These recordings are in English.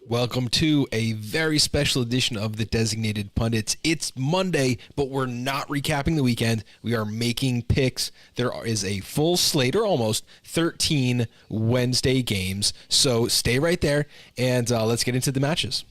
Welcome to a very special edition of the Designated Pundits. It's Monday, but we're not recapping the weekend. We are making picks. There is a full slate, or almost 13 Wednesday games. So stay right there, and let's get into the matches.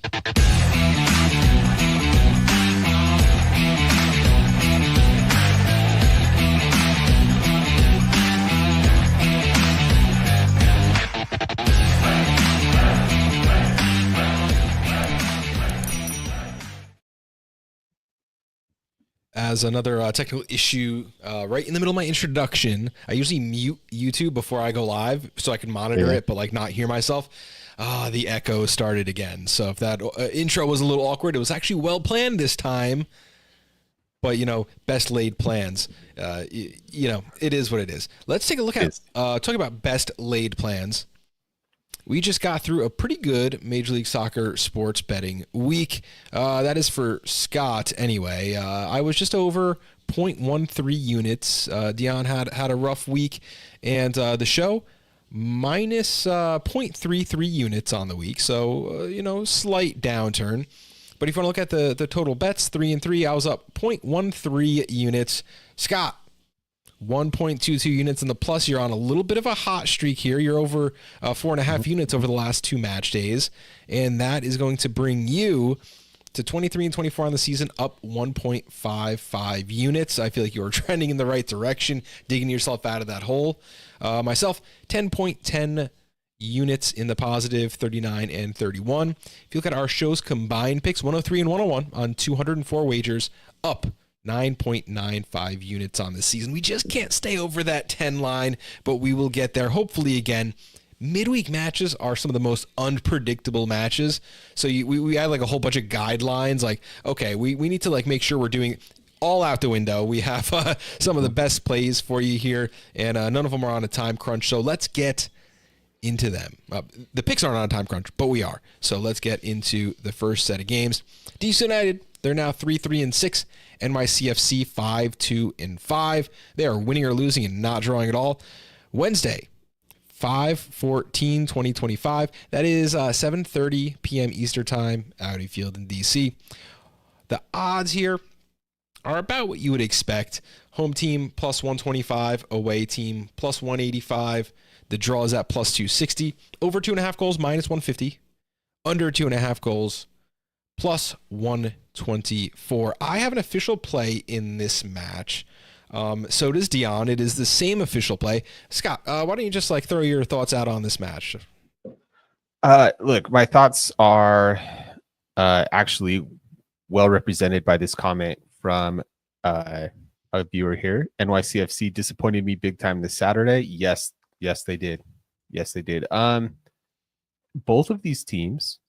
As another technical issue, right in the middle of my introduction, I usually mute YouTube before I go live so I can monitor it, but not hear myself. The echo started again. So if that intro was a little awkward, it was actually well planned this time. But, best laid plans. It is what it is. Let's take a look at talking about best laid plans. We just got through a pretty good Major League Soccer sports betting week. That is for Scott anyway. I was just over 0.13 units. Deon had a rough week. And the show, minus 0.33 units on the week. So, slight downturn. But if you want to look at the total bets, 3-3, I was up 0.13 units. Scott, 1.22 units in the plus. You're on a little bit of a hot streak here. You're over 4.5 units over the last two match days, and that is going to bring you to 23-24 on the season, up 1.55 units. I feel like you are trending in the right direction, digging yourself out of that hole. Myself, 10.10 units in the positive, 39 and 31. If you look at our show's combined picks, 103 and 101 on 204 wagers, up 9.95 units on the season. We just can't stay over that 10 line, but we will get there hopefully again. Midweek matches are some of the most unpredictable matches. So we had a whole bunch of guidelines. We need to make sure we're doing all out the window. We have some of the best plays for you here, and none of them are on a time crunch. So let's get into them. The picks aren't on a time crunch, but we are. So let's get into the first set of games. DC United, they're now 3-3-6. NYCFC 5-2-5. They are winning or losing and not drawing at all. Wednesday, 5/14/2025. That is 7:30 p.m. Eastern Time, Audi Field in DC. The odds here are about what you would expect. Home team plus 125, away team plus 185. The draw is at plus 260. Over 2.5 goals, minus 150. Under 2.5 goals, plus 124. I have an official play in this match. So does Deon. It is the same official play. Scott, why don't you just throw your thoughts out on this match? Look, my thoughts are actually well represented by this comment from a viewer here. NYCFC disappointed me big time this Saturday. Yes, they did. Both of these teams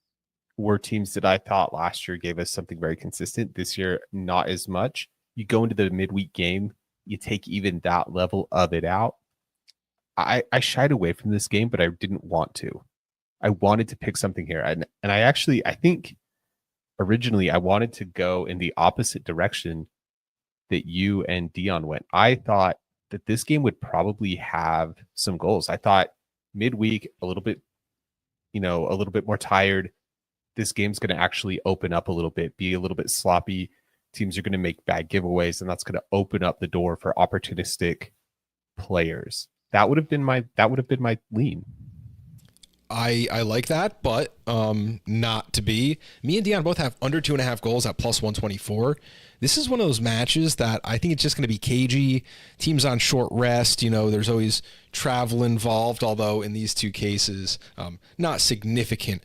were teams that I thought last year gave us something very consistent. This year, not as much. You go into the midweek game, you take even that level of it out. I shied away from this game, but I didn't want to. I wanted to pick something here. And I think originally I wanted to go in the opposite direction that you and Deon went. I thought that this game would probably have some goals. I thought midweek, a little bit more tired. This game's going to actually open up a little bit, be a little bit sloppy. Teams are going to make bad giveaways, and that's going to open up the door for opportunistic players. That would have been my lean. I like that, but not to be. Me and Deon both have under 2.5 goals at plus 124. This is one of those matches that I think it's just going to be cagey. Teams on short rest. There's always travel involved, although in these two cases, not significant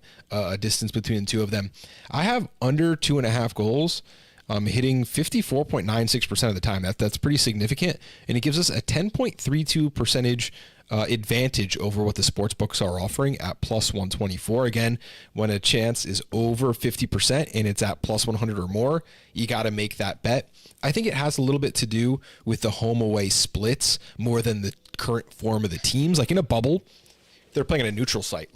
distance between the two of them. I have under 2.5 goals. Hitting 54.96% of the time. That's pretty significant, and it gives us a 10.32 percentage advantage over what the sports books are offering at plus 124. Again, when a chance is over 50% and it's at plus 100 or more, you got to make that bet. I think it has a little bit to do with the home-away splits more than the current form of the teams. In a bubble, they're playing at a neutral site.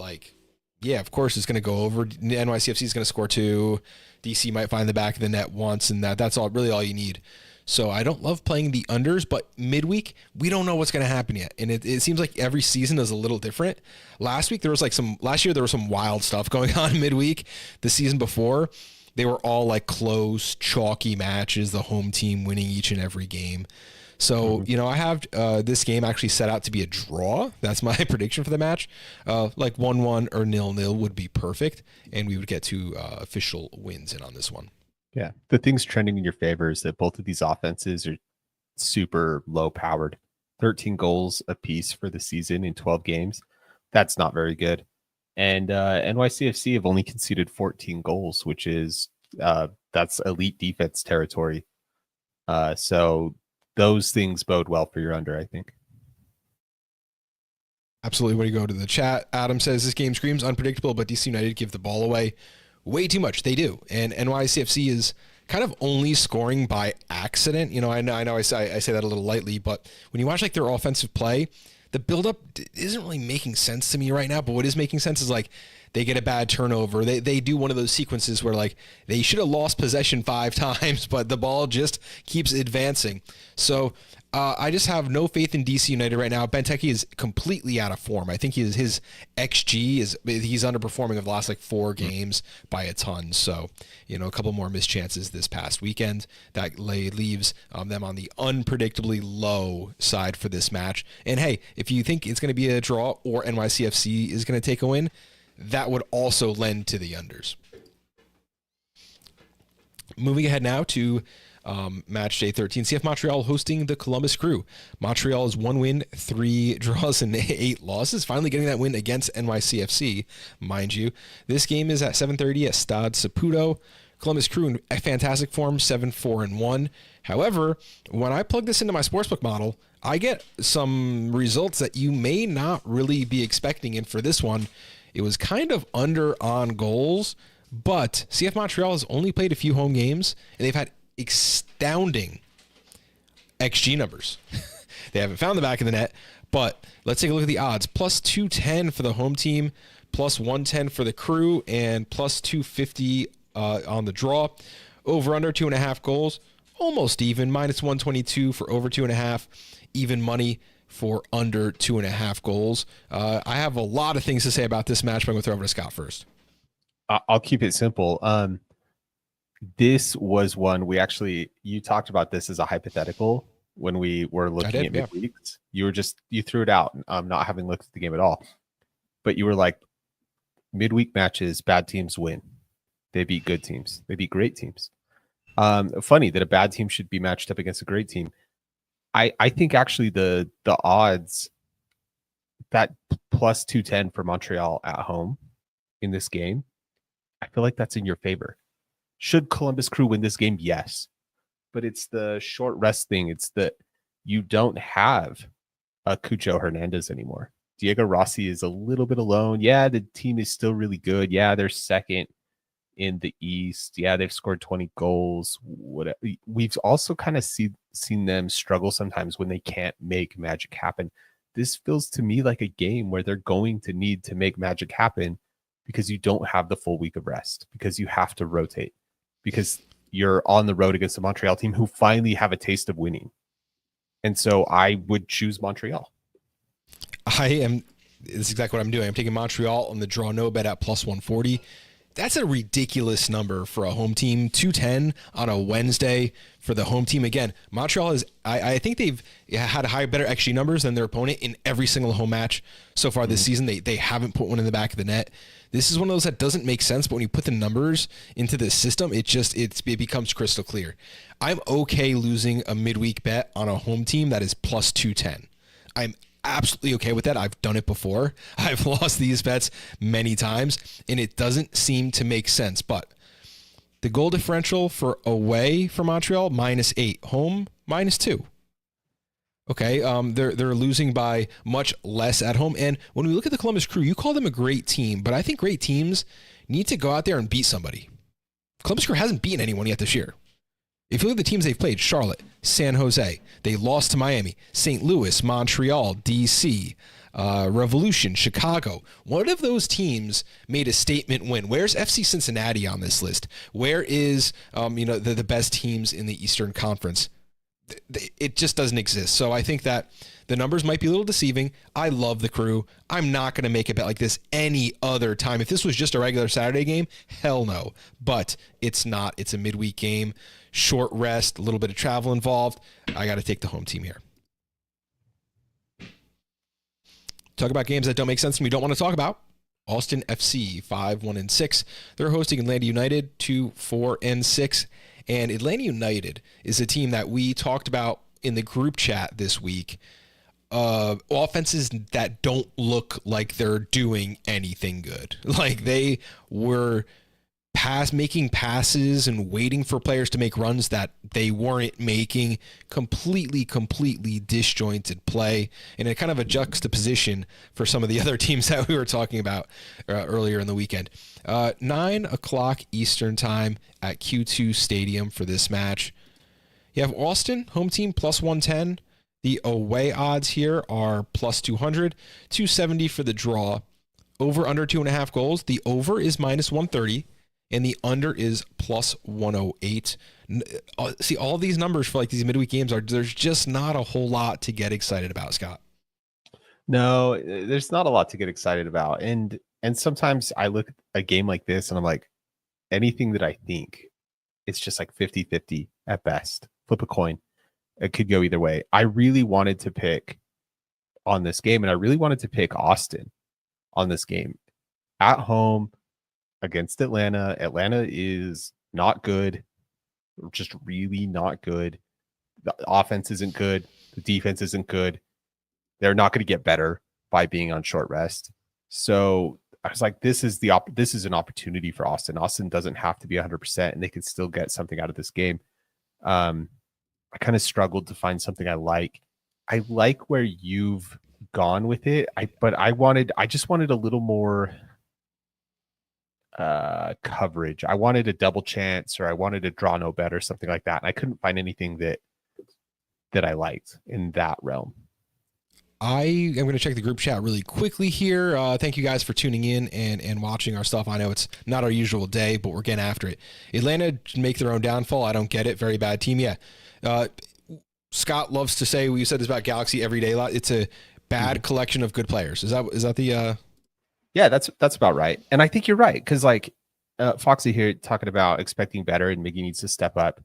Yeah, of course it's going to go over. NYCFC is going to score 2. DC might find the back of the net once, and that's all you need. So I don't love playing the unders, but midweek, we don't know what's going to happen yet. And it seems like every season is a little different. Last year, there was some wild stuff going on midweek. The season before, they were all like close, chalky matches, the home team winning each and every game. So, I have this game actually set out to be a draw. That's my prediction for the match. Like 1-1 or 0-0 would be perfect, and we would get 2 official wins in on this one. Yeah. The things trending in your favor is that both of these offenses are super low powered. 13 goals apiece for the season in 12 games. That's not very good. And NYCFC have only conceded 14 goals, which is that's elite defense territory. So those things bode well for your under, I think. Absolutely. When you go to the chat, Adam says this game screams unpredictable, but DC United give the ball away way too much. They do. And NYCFC is kind of only scoring by accident. I know I say that a little lightly, but when you watch like their offensive play, the buildup isn't really making sense to me right now. But what is making sense is like they get a bad turnover. They do one of those sequences where like they should have lost possession 5 times, but the ball just keeps advancing. So I just have no faith in DC United right now. Benteke is completely out of form. I think his XG he's underperforming of the last like 4 games by a ton. So, a couple more missed chances this past weekend that leaves them on the unpredictably low side for this match. And hey, if you think it's going to be a draw or NYCFC is going to take a win, that would also lend to the unders. Moving ahead now to Matchday 13. CF Montreal hosting the Columbus Crew. Montreal is 1 win, 3 draws, and 8 losses. Finally getting that win against NYCFC, mind you. This game is at 7:30 at Stade Saputo. Columbus Crew in fantastic form, 7-4-1. However, when I plug this into my sportsbook model, I get some results that you may not really be expecting. And for this one, it was kind of under on goals, but CF Montreal has only played a few home games, and they've had astounding XG numbers. They haven't found the back of the net, but let's take a look at the odds. Plus 210 for the home team, plus 110 for the Crew, and plus 250 on the draw. Over under 2.5 goals, almost even. Minus 122 for over 2.5. Even money for under 2.5 goals. I have a lot of things to say about this match, but I'm going to throw over to Scott first. I'll keep it simple. This was one you talked about this as a hypothetical when we were looking at midweeks. You threw it out, not having looked at the game at all. But you were like, midweek matches, bad teams win. They beat good teams. They beat great teams. Funny that a bad team should be matched up against a great team. I think actually the odds that plus 210 for Montreal at home in this game, I feel like that's in your favor. Should Columbus Crew win this game? Yes. But it's the short rest thing. It's that you don't have a Cucho Hernandez anymore. Diego Rossi is a little bit alone. Yeah, the team is still really good. Yeah, they're second in the East. Yeah, they've scored 20 goals. We've also kind of seen them struggle sometimes when they can't make magic happen. This feels to me like a game where they're going to need to make magic happen because you don't have the full week of rest, because you have to rotate, because you're on the road against a Montreal team who finally have a taste of winning. And so I would choose Montreal. This is exactly what I'm doing. I'm taking Montreal on the draw no bet at plus 140. That's a ridiculous number for a home team. 210 on a Wednesday for the home team. Again, Montreal is, I think they've had better XG numbers than their opponent in every single home match so far this season. They haven't put one in the back of the net. This is one of those that doesn't make sense, but when you put the numbers into the system, it becomes crystal clear. I'm okay losing a midweek bet on a home team that is plus 210. I'm absolutely okay with that. I've done it before. I've lost these bets many times, and it doesn't seem to make sense. But the goal differential for away for Montreal, -8. Home, -2. Okay, they're losing by much less at home. And when we look at the Columbus Crew, you call them a great team, but I think great teams need to go out there and beat somebody. Columbus Crew hasn't beaten anyone yet this year. If you look at the teams they've played, Charlotte, San Jose, they lost to Miami, St. Louis, Montreal, DC, Revolution, Chicago. One of those teams made a statement win. Where's FC Cincinnati on this list? Where is the best teams in the Eastern Conference? it just doesn't exist. So I think that the numbers might be a little deceiving. I love the Crew. I'm not going to make a bet like this any other time. If this was just a regular Saturday game, hell no. But it's not. It's a midweek game, short rest, a little bit of travel involved. I got to take the home team here. Talk about games that don't make sense and we don't want to talk about. Austin FC 5-1-6. They're hosting Atlanta United 2-4-6. And Atlanta United is a team that we talked about in the group chat this week. Offenses that don't look like they're doing anything good. Like they were making passes and waiting for players to make runs that they weren't making. Completely disjointed play, and a kind of a juxtaposition for some of the other teams that we were talking about earlier in the weekend. 9 o'clock Eastern time at Q2 Stadium for this match. You have Austin, home team, plus 110. The away odds here are plus 200, 270 for the draw. Over under 2.5 goals. The over is minus 130. And the under is plus 108. See, all these numbers for like these midweek games there's just not a whole lot to get excited about, Scott. No, there's not a lot to get excited about. And sometimes I look at a game like this and I'm like, anything that I think, it's just like 50-50 at best. Flip a coin. It could go either way. I really wanted to pick on this game, and I really wanted to pick Austin on this game. At home, against Atlanta. Atlanta is not good, just really not good. The offense isn't good. The defense isn't good. They're not going to get better by being on short rest. So I was like, this is an opportunity for Austin. Austin doesn't have to be 100%, and they can still get something out of this game. I kind of struggled to find something I like. I like where you've gone with it. I just wanted a little more coverage. I wanted a double chance, or I wanted a draw no bet or something like that. And I couldn't find anything that I liked in that realm. I am going to check the group chat really quickly here. Thank you guys for tuning in and watching our stuff. I know it's not our usual day, but we're getting after it. Atlanta make their own downfall. I don't get it. Very bad team. Yeah. Scott loves to say, we said this about Galaxy every day. It's a bad collection of good players. Is that the Yeah, that's about right. And I think you're right, because like Foxy here talking about expecting better and Miggy needs to step up.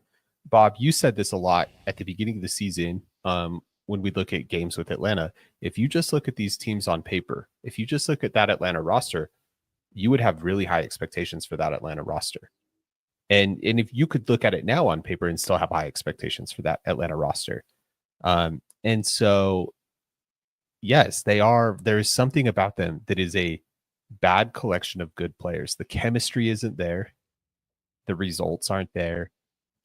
Bob, you said this a lot at the beginning of the season when we look at games with Atlanta. If you just look at these teams on paper, if you just look at that Atlanta roster, you would have really high expectations for that Atlanta roster. And if you could look at it now on paper and still have high expectations for that Atlanta roster. And so, yes, there's something about them that is a bad collection of good players. The chemistry isn't there. The results aren't there.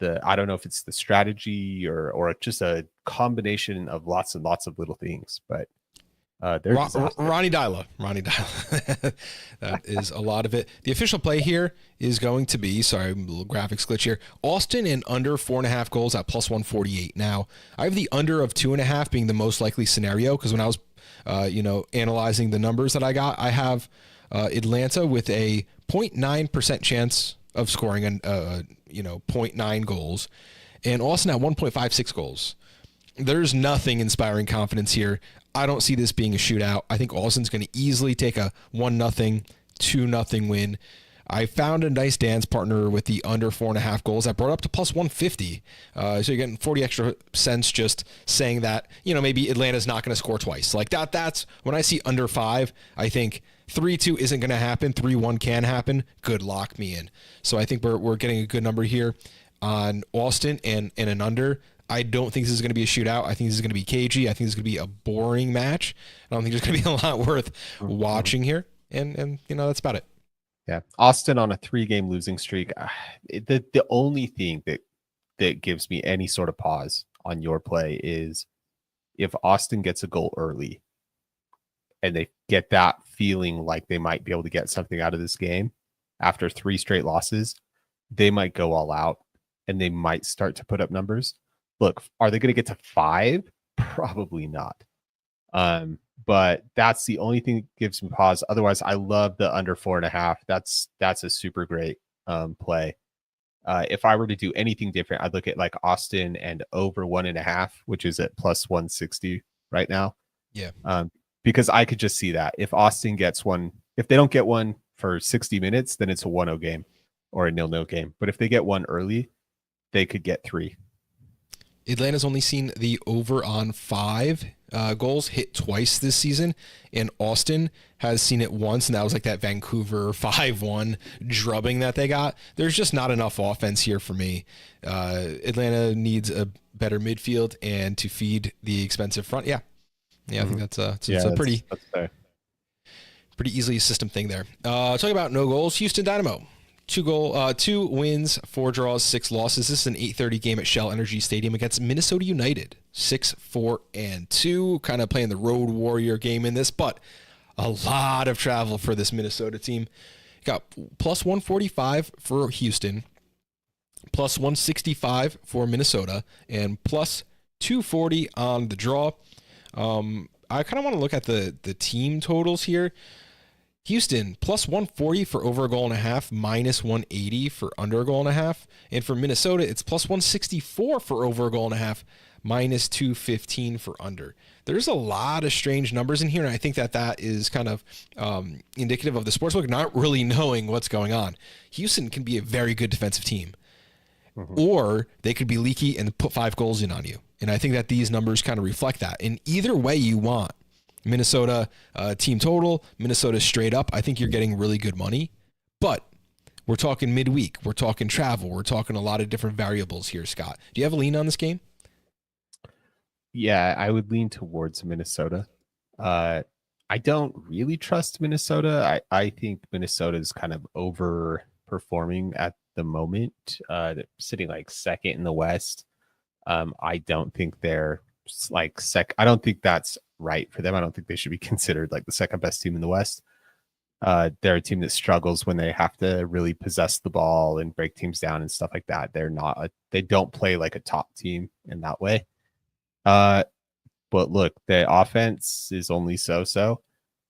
I don't know if it's the strategy or just a combination of lots and lots of little things, but Ronnie Dyla. That is a lot of it. The official play here is going to be, sorry, a little graphics glitch here, Austin and under 4.5 goals at plus 148. Now, I have the under of 2.5 being the most likely scenario, because when I was analyzing the numbers that I got, I have Atlanta with a 0.9% chance of scoring 0.9 goals, and Austin at 1.56 goals. There's nothing inspiring confidence here. I don't see this being a shootout. I think Austin's going to easily take a 1-0, 2-0 win. I found a nice dance partner with the under 4.5 goals that brought up to plus 150. So you're getting 40 extra cents just saying that, maybe Atlanta's not going to score twice. Like that's when I see under 5, I think 3-2 isn't going to happen. 3-1 can happen. Good, lock me in. So I think we're getting a good number here on Austin and an under. I don't think this is going to be a shootout. I think this is going to be cagey. I think this is going to be a boring match. I don't think there's going to be a lot worth watching here. And that's about it. Yeah. Austin on a 3-game losing streak. The only thing that gives me any sort of pause on your play is if Austin gets a goal early and they get that feeling like they might be able to get something out of this game after 3 straight losses, they might go all out and they might start to put up numbers. Look, are they going to get to 5? Probably not. But that's the only thing that gives me pause. Otherwise, I love the under 4.5. That's a super great play. If I were to do anything different, I'd look at like Austin and over 1.5, which is at plus 160 right now. Yeah. Because I could just see that if Austin gets one, if they don't get one for 60 minutes, then it's a 1-0 game or a 0-0 game. But if they get one early, they could get 3. Atlanta's only seen the over on 5 goals hit twice this season, and Austin has seen it once, and that was like that Vancouver 5-1 drubbing that they got. There's just not enough offense here for me. Atlanta needs a better midfield and to feed the expensive front. Yeah, I think that's a pretty easily a system thing there. Talking about no goals, Houston Dynamo. 2 wins, 4 draws, 6 losses. This is an 8:30 game at Shell Energy Stadium against Minnesota United. 6-4-2, kind of playing the road warrior game in this, but a lot of travel for this Minnesota team. Got plus 145 for Houston, plus 165 for Minnesota, and plus 240 on the draw. I kind of want to look at the team totals here. Houston, plus 140 for over a goal and a half, minus 180 for under a goal and a half. And for Minnesota, it's plus 164 for over a goal and a half, minus 215 for under. There's a lot of strange numbers in here, and I think that is kind of indicative of the sportsbook not really knowing what's going on. Houston can be a very good defensive team, or they could be leaky and put 5 goals in on you. And I think that these numbers kind of reflect that. And either way you want, Minnesota team total, Minnesota straight up, I think you're getting really good money. But we're talking midweek. We're talking travel. We're talking a lot of different variables here, Scott. Do you have a lean on this game? Yeah, I would lean towards Minnesota. I don't really trust Minnesota. I think Minnesota is kind of overperforming at the moment. They're sitting like second in the West. I don't think they're like I don't think that's right for them. I don't think they should be considered like the second best team in the West. They're a team that struggles when they have to really possess the ball and break teams down and stuff like that. They don't play like a top team in that way. But look, the offense is only so-so.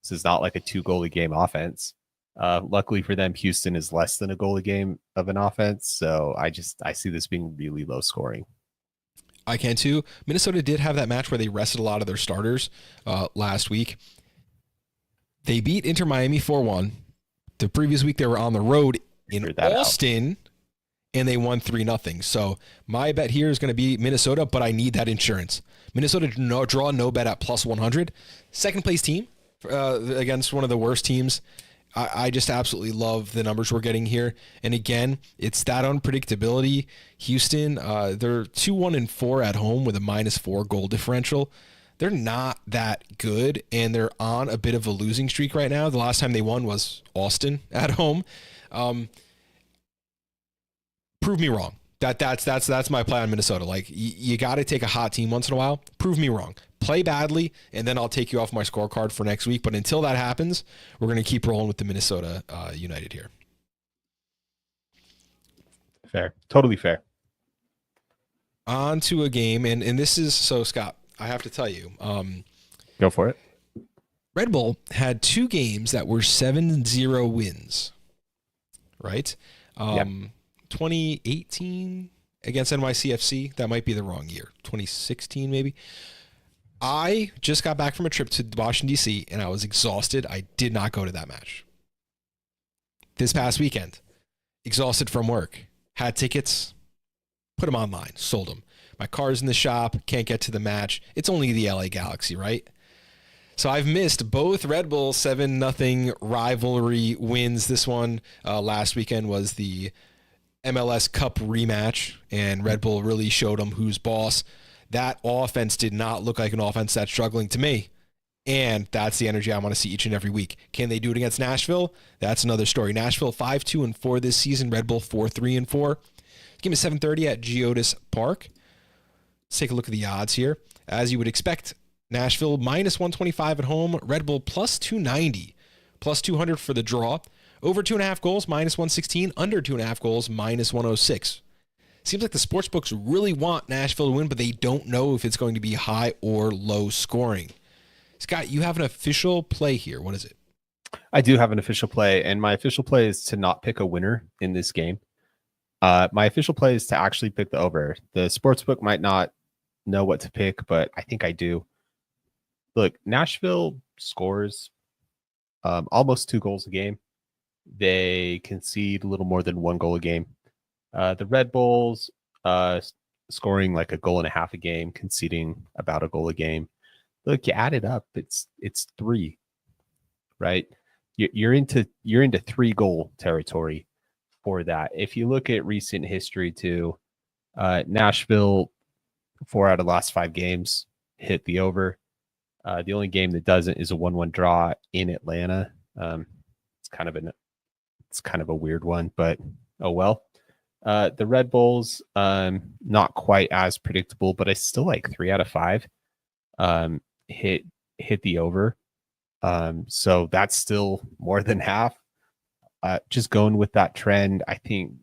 This is not like a 2-goal a game offense. Luckily for them, Houston is less than a goal a game of an offense. So I see this being really low scoring. I can too. Minnesota did have that match where they rested a lot of their starters last week. They beat Inter Miami 4-1. The previous week they were on the road in Austin, and they won 3-0. So my bet here is going to be Minnesota, but I need that insurance. Minnesota draw no bet at plus 100. Second place team against one of the worst teams. I just absolutely love the numbers we're getting here. And again, it's that unpredictability. Houston, they're 2-1-4 at home with a -4 goal differential. They're not that good, and they're on a bit of a losing streak right now. The last time they won was Austin at home. Prove me wrong. That's my play on Minnesota. Like you got to take a hot team once in a while. Prove me wrong. Play badly, and then I'll take you off my scorecard for next week. But until that happens, we're going to keep rolling with the Minnesota United here. Fair. Totally fair. On to a game, and this is, so Scott, I have to tell you. Go for it. Red Bull had 2 games that were 7-0 wins, right? 2018 against NYCFC, that might be the wrong year. 2016 maybe. I just got back from a trip to Washington, D.C., and I was exhausted. I did not go to that match. This past weekend, exhausted from work, had tickets, put them online, sold them. My car's in the shop, can't get to the match. It's only the LA Galaxy, right? So I've missed both Red Bull 7-0 rivalry wins. This one last weekend was the MLS Cup rematch, and Red Bull really showed them who's boss. That offense did not look like an offense that's struggling to me. And that's the energy I want to see each and every week. Can they do it against Nashville? That's another story. Nashville 5-2-4 this season. Red Bull 4-3-4. Game is 7:30 at Geodis Park. Let's take a look at the odds here. As you would expect, Nashville -125 at home. Red Bull +290. +200 for the draw. Over 2.5 goals, -116. Under 2.5 goals, -106. Seems like the sportsbooks really want Nashville to win, but they don't know if it's going to be high or low scoring. Scott, you have an official play here. What is it? I do have an official play, and my official play is to not pick a winner in this game. My official play is to actually pick the over. The sportsbook might not know what to pick, but I think I do. Look, Nashville scores almost 2 goals a game. They concede a little more than 1 goal a game. The Red Bulls scoring like a goal and a half a game, conceding about a goal a game. Look, you add it up, it's 3, right? You're into 3-goal territory for that. If you look at recent history too, Nashville 4 out of the last 5 games hit the over. The only game that doesn't is a 1-1 draw in Atlanta. It's kind of a weird one, but oh well. The Red Bulls, not quite as predictable, but I still like 3 out of 5 hit the over. So that's still more than half. Just going with that trend, I think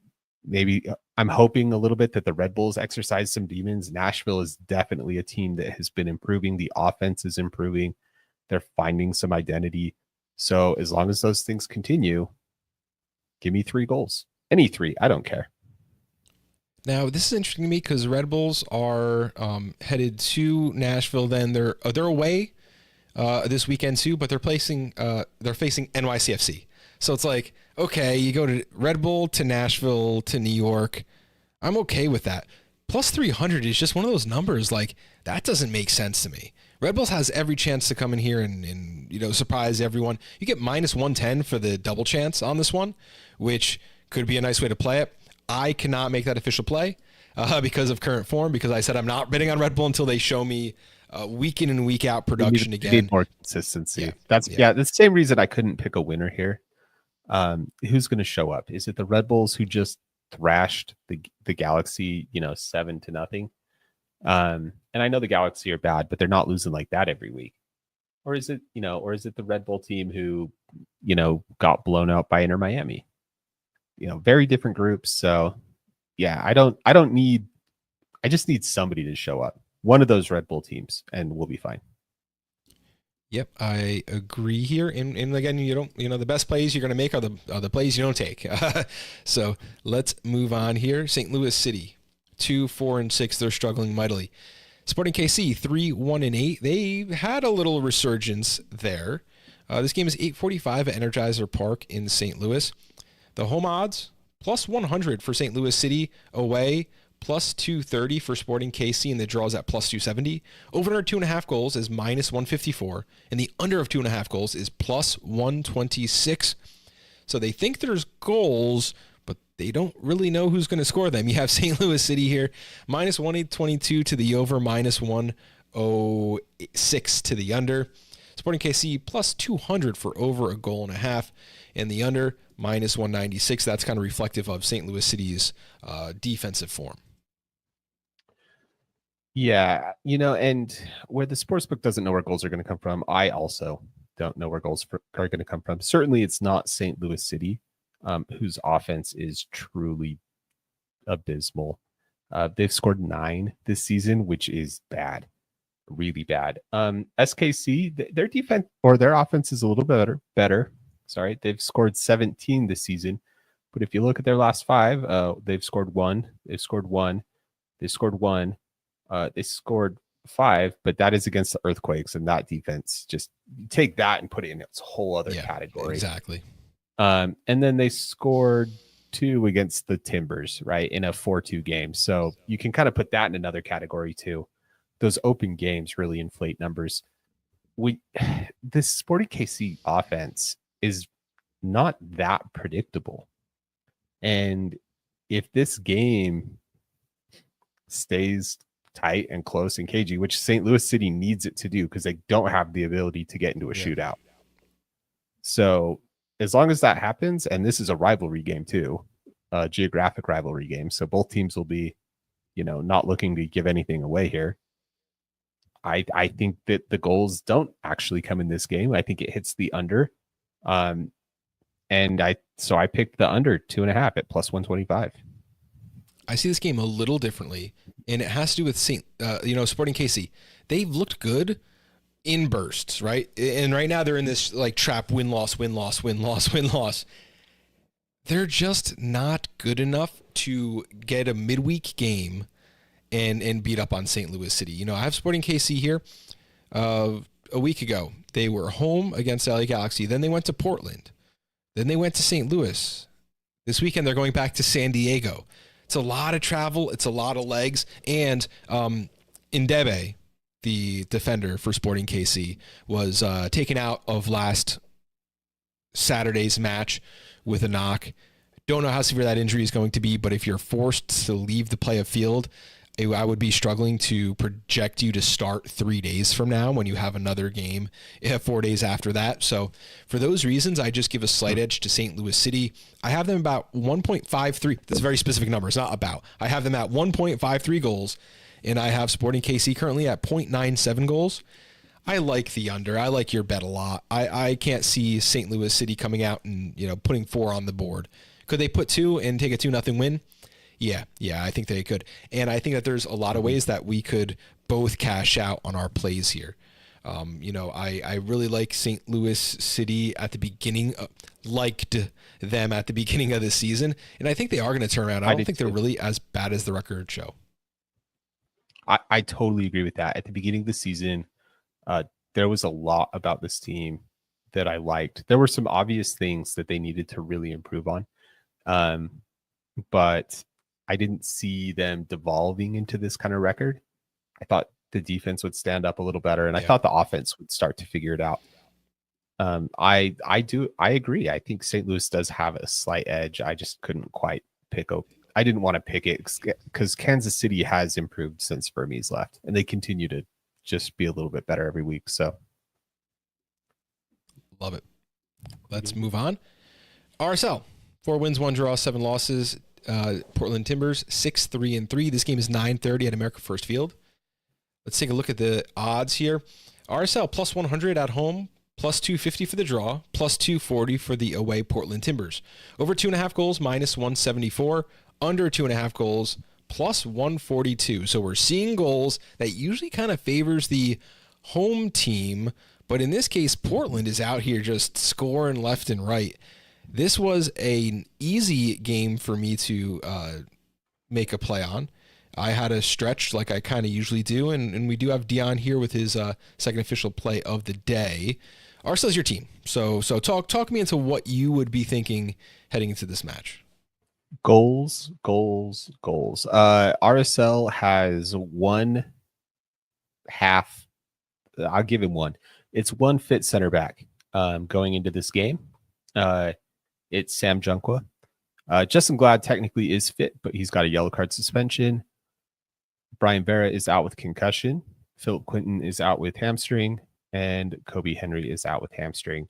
maybe I'm hoping a little bit that the Red Bulls exercise some demons. Nashville is definitely a team that has been improving. The offense is improving. They're finding some identity. So as long as those things continue, give me 3 goals. Any 3, I don't care. Now, this is interesting to me because Red Bulls are headed to Nashville. Then they're away this weekend too, but they're facing NYCFC. So it's like, okay, you go to Red Bull to Nashville to New York. I'm okay with that. Plus 300 is just one of those numbers. Like, that doesn't make sense to me. Red Bulls has every chance to come in here and surprise everyone. You get minus 110 for the double chance on this one, which could be a nice way to play it. I cannot make that official play because of current form, because I said I'm not betting on Red Bull until they show me week in and week out production again. Need more consistency. Yeah. That's the same reason I couldn't pick a winner here. Who's going to show up? Is it the Red Bulls who just thrashed the Galaxy, 7-0? And I know the Galaxy are bad, but they're not losing like that every week. Or is it the Red Bull team who, got blown out by Inter Miami? Very different groups. So yeah, I just need somebody to show up. One of those Red Bull teams and we'll be fine. Yep, I agree here. And again, the best plays you're going to make are the plays you don't take. So let's move on here. St. Louis City, 2-4-6. They're struggling mightily. Sporting KC, 3-1-8. They had a little resurgence there. This game is 8:45 at Energizer Park in St. Louis. The home odds, plus 100 for St. Louis City away, plus 230 for Sporting KC, and the draws at plus 270. Over under 2.5 goals is minus 154, and the under of 2.5 goals is plus 126. So they think there's goals, but they don't really know who's going to score them. You have St. Louis City here, minus 122 to the over, minus 106 to the under. Sporting KC plus 200 for over a goal and a half, and the under minus 196. That's kind of reflective of St. Louis City's defensive form. Yeah, and where the sportsbook doesn't know where goals are going to come from, I also don't know where goals are going to come from. Certainly, it's not St. Louis City, whose offense is truly abysmal. They've scored 9 this season, which is bad, really bad. SKC, their defense or their offense is a little better. Sorry, they've scored 17 this season, but if you look at their last 5, they've scored 1. They've scored 1. They scored 1. They scored 5, but that is against the Earthquakes, and that defense, just take that and put it in its whole other category. Exactly. And then they scored 2 against the Timbers, right, in a 4-2 game. So you can kind of put that in another category too. Those open games really inflate numbers. This Sporting KC offense is not that predictable. And if this game stays tight and close and cagey, which St. Louis City needs it to do because they don't have the ability to get into a shootout. So as long as that happens, and this is a rivalry game too, a geographic rivalry game, so both teams will be, not looking to give anything away here. I think that the goals don't actually come in this game. I think it hits the under. And I picked the under 2.5 at plus 125. I see this game a little differently, and it has to do with Sporting KC. They've looked good in bursts, right? And right now they're in this like trap win-loss. They're just not good enough to get a midweek game and beat up on St. Louis City. You know, I have Sporting KC here. A week ago, they were home against LA Galaxy. Then they went to Portland. Then they went to St. Louis. This weekend, they're going back to San Diego. It's a lot of travel. It's a lot of legs. And Ndebe, the defender for Sporting KC, was taken out of last Saturday's match with a knock. Don't know how severe that injury is going to be, but if you're forced to leave the play of field, I would be struggling to project you to start 3 days from now when you have another game 4 days after that. So for those reasons, I just give a slight edge to St. Louis City. I have them about 1.53. That's a very specific number. It's not about. I have them at 1.53 goals, and I have Sporting KC currently at 0.97 goals. I like the under. I like your bet a lot. I can't see St. Louis City coming out and putting 4 on the board. Could they put 2 and take a 2-0 win? Yeah, I think they could. And I think that there's a lot of ways that we could both cash out on our plays here. I really like St. Louis City at the beginning, liked them at the beginning of the season. And I think they are going to turn around. I don't think they're really as bad as the record show. I totally agree with that. At the beginning of the season, there was a lot about this team that I liked. There were some obvious things that they needed to really improve on. But I didn't see them devolving into this kind of record. I thought the defense would stand up a little better, and I thought the offense would start to figure it out. I agree. I think St. Louis does have a slight edge. I just couldn't quite I didn't want to pick it because Kansas City has improved since Vermes left, and they continue to just be a little bit better every week. So love it. Let's move on. RSL, 4 wins, 1 draw, 7 losses. Portland Timbers 6-3-3. This game is 9:30 at America First Field. Let's take a look at the odds here. RSL plus 100 at home, plus 250 for the draw, plus 240 for the away Portland Timbers. Over 2.5 goals, minus 174. Under 2.5 goals, plus 142. So we're seeing goals that usually kind of favors the home team, but in this case, Portland is out here just scoring left and right. This was an easy game for me to make a play on. I had a stretch like I kind of usually do, and we do have Deon here with his second official play of the day. RSL's your team, so talk me into what you would be thinking heading into this match. Goals. RSL has 1 half. I'll give him 1. It's 1 fit center back going into this game. It's Sam Junkwa. Justin Glad technically is fit, but he's got a yellow card suspension. Brian Vera is out with concussion. Philip Quinton is out with hamstring. And Kobe Henry is out with hamstring.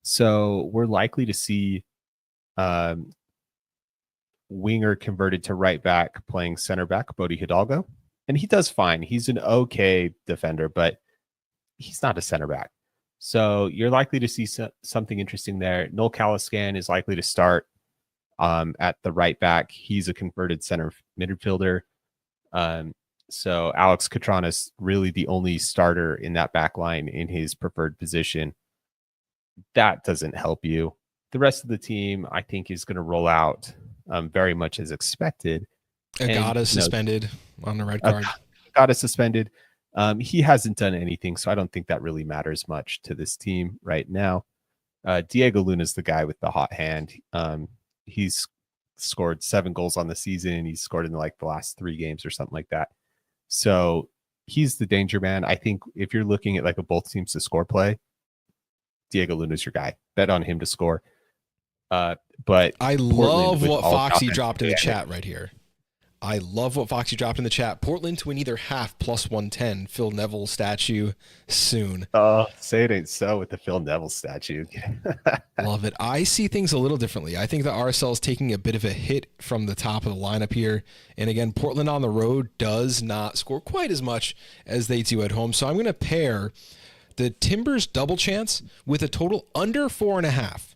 So we're likely to see winger converted to right back playing center back, Bodie Hidalgo. And he does fine. He's an okay defender, but he's not a center back. So you're likely to see something interesting there. Noel Caliscan is likely to start at the right back. He's a converted center midfielder. So Alex Catron is really the only starter in that back line in his preferred position. That doesn't help you. The rest of the team, I think, is going to roll out very much as expected. Agata suspended on the red card. Agata suspended. He hasn't done anything, so I don't think that really matters much to this team right now. Diego Luna's the guy with the hot hand. He's scored 7 goals on the season. He's scored in like the last 3 games or something like that. So he's the danger man. I think if you're looking at like a both teams to score play, Diego Luna's your guy. Bet on him to score. But I love what Foxy dropped in the chat right here. I love what Foxy dropped in the chat. Portland to win either half plus 110. Phil Neville statue soon. Oh, say it ain't so with the Phil Neville statue. Love it. I see things a little differently. I think the RSL is taking a bit of a hit from the top of the lineup here. And again, Portland on the road does not score quite as much as they do at home. So I'm going to pair the Timbers double chance with a total under 4.5.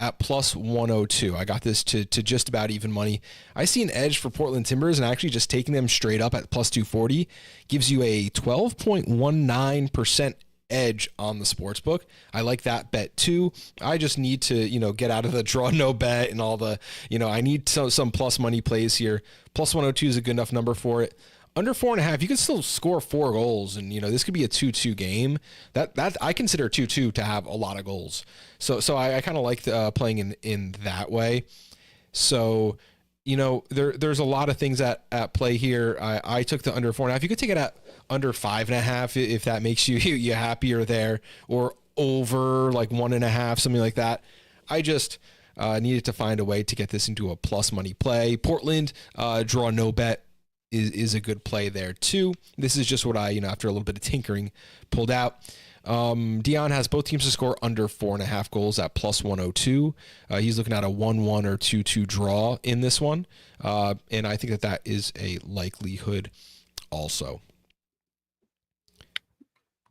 At plus 102. I got this to just about even money. I see an edge for Portland Timbers, and actually just taking them straight up at plus 240 gives you a 12.19% edge on the sports book. I like that bet too. I just need to, get out of the draw no bet and all the, I need some plus money plays here. Plus 102 is a good enough number for it. Under 4.5, you can still score 4 goals, and this could be a 2-2 game. That I consider 2-2 to have a lot of goals. So I kind of like playing in that way. So there's a lot of things at play here. I took the under 4.5. You could take it at under 5.5 if that makes you happier there, or over like 1.5, something like that. I just needed to find a way to get this into a plus money play. Portland draw no bet is a good play there too. This is just what I, after a little bit of tinkering, pulled out. Deon has both teams to score under 4.5 goals at plus 102. He's looking at a 1-1 or 2-2 draw in this one. And I think that is a likelihood also.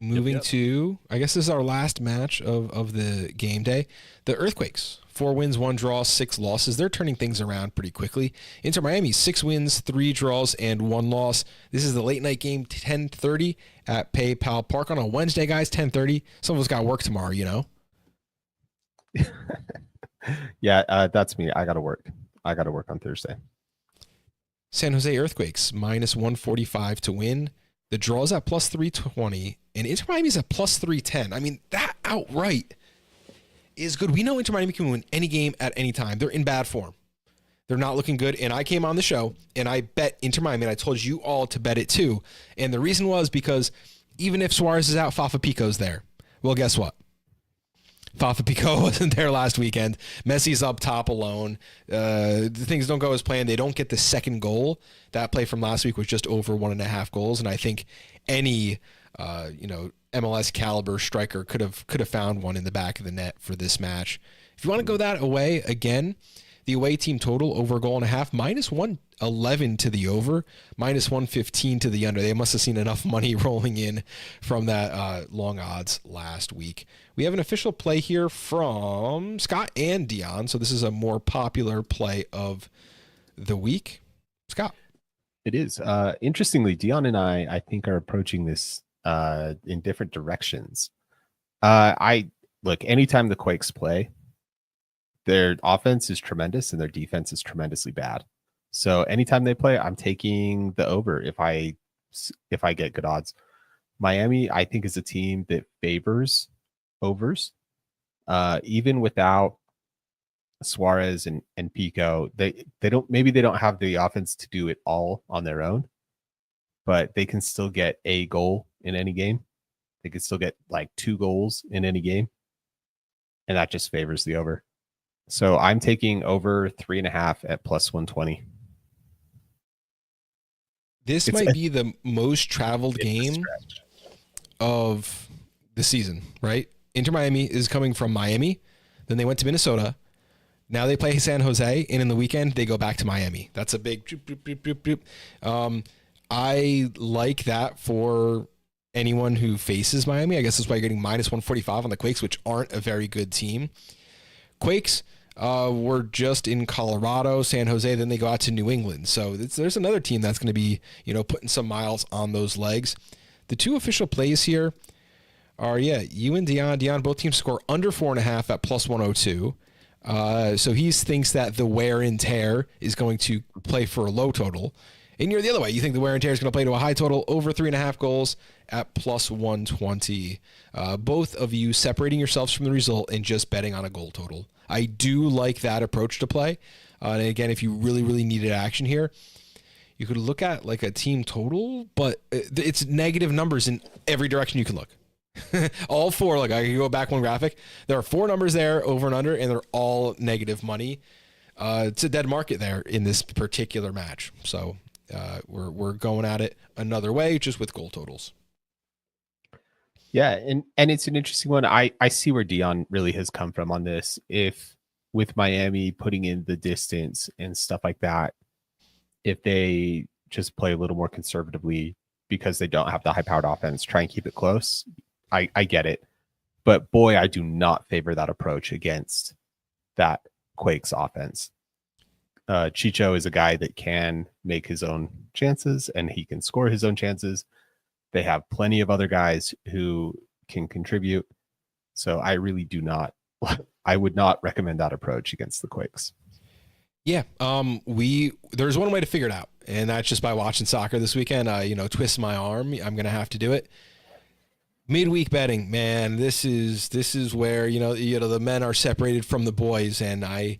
Moving to, I guess this is our last match of the game day. The Earthquakes, 4 wins, 1 draw, 6 losses. They're turning things around pretty quickly. Inter Miami, 6 wins, 3 draws, and 1 loss. This is the late night game, 10:30 at PayPal Park on a Wednesday, guys, 10:30. Some of us got work tomorrow, Yeah, that's me. I got to work. I got to work on Thursday. San Jose Earthquakes, minus 145 to win. The draw's at plus 320, and Inter Miami's at plus 310. I mean, that outright is good. We know Inter Miami can win any game at any time. They're in bad form. They're not looking good, and I came on the show, and I bet Inter Miami, and I told you all to bet it too. And the reason was because even if Suarez is out, Fafa Pico's there. Well, guess what? Fafa Pico wasn't there last weekend. Messi's up top alone. Things don't go as planned. They don't get the second goal. That play from last week was just over 1.5 goals, and I think any MLS caliber striker could have found one in the back of the net for this match. If you want to go that away again, the away team total over a goal and a half, minus 111 to the over, minus 115 to the under. They must have seen enough money rolling in from that long odds last week. We have an official play here from Scott and Deon, so this is a more popular play of the week. Scott. It is. Interestingly, Deon and I think, are approaching this in different directions. Look, anytime the Quakes play, their offense is tremendous and their defense is tremendously bad. So anytime they play, I'm taking the over if I get good odds. Miami, I think, is a team that favors overs. Even without Suarez and Pico, they don't have the offense to do it all on their own, but they can still get a goal in any game. They can still get like 2 goals in any game, and that just favors the over. So I'm taking over 3.5 at plus 120. This might be the most traveled game of the season, right? Inter Miami is coming from Miami. Then they went to Minnesota. Now they play San Jose, and in the weekend, they go back to Miami. That's a big doop, doop, doop, doop, doop. I like that for anyone who faces Miami. I guess that's why you're getting minus 145 on the Quakes, which aren't a very good team. Quakes were just in Colorado, San Jose, then they go out to New England. So there's another team that's going to be, putting some miles on those legs. The 2 official plays here are, you and Deon. Both teams score under 4.5 at plus 102. So he thinks that the wear and tear is going to play for a low total. And you're the other way. You think the wear and tear is going to play to a high total, over 3.5 goals at plus 120. Both of you separating yourselves from the result and just betting on a goal total. I do like that approach to play. And again, if you really, really needed action here, you could look at like a team total, but it's negative numbers in every direction you can look. All 4, like I can go back one graphic. There are 4 numbers there, over and under, and they're all negative money. It's a dead market there in this particular match. So we're going at it another way, just with goal totals. Yeah, and it's an interesting one. I see where Deon really has come from on this. If with Miami putting in the distance and stuff like that, if they just play a little more conservatively because they don't have the high-powered offense, try and keep it close, I get it. But boy, I do not favor that approach against that Quakes offense. Chicho is a guy that can make his own chances and he can score his own chances. They have plenty of other guys who can contribute. So I really I would not recommend that approach against the Quakes. Yeah. There's one way to figure it out, and that's just by watching soccer this weekend. Twist my arm. I'm going to have to do it. Midweek betting, man, this is where, the men are separated from the boys. And I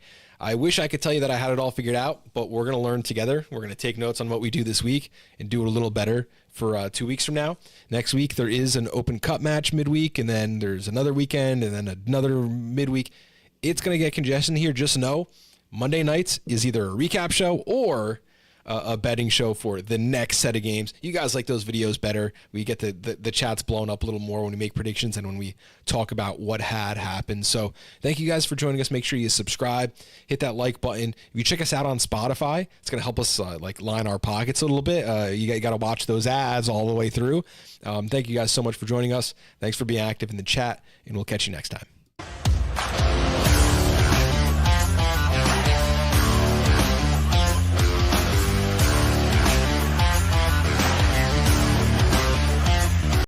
wish I could tell you that I had it all figured out, but we're going to learn together. We're going to take notes on what we do this week and do it a little better for 2 weeks from now. Next week, there is an Open Cup match midweek, and then there's another weekend, and then another midweek. It's going to get congestion here. Just know Monday nights is either a recap show or a betting show for the next set of games. You guys like those videos better. We get the chats blown up a little more when we make predictions and when we talk about what had happened. So thank you guys for joining us. Make sure you subscribe, hit that like button. If you check us out on Spotify, it's going to help us line our pockets a little bit. You got to watch those ads all the way through. Thank you guys so much for joining us. Thanks for being active in the chat, and we'll catch you next time.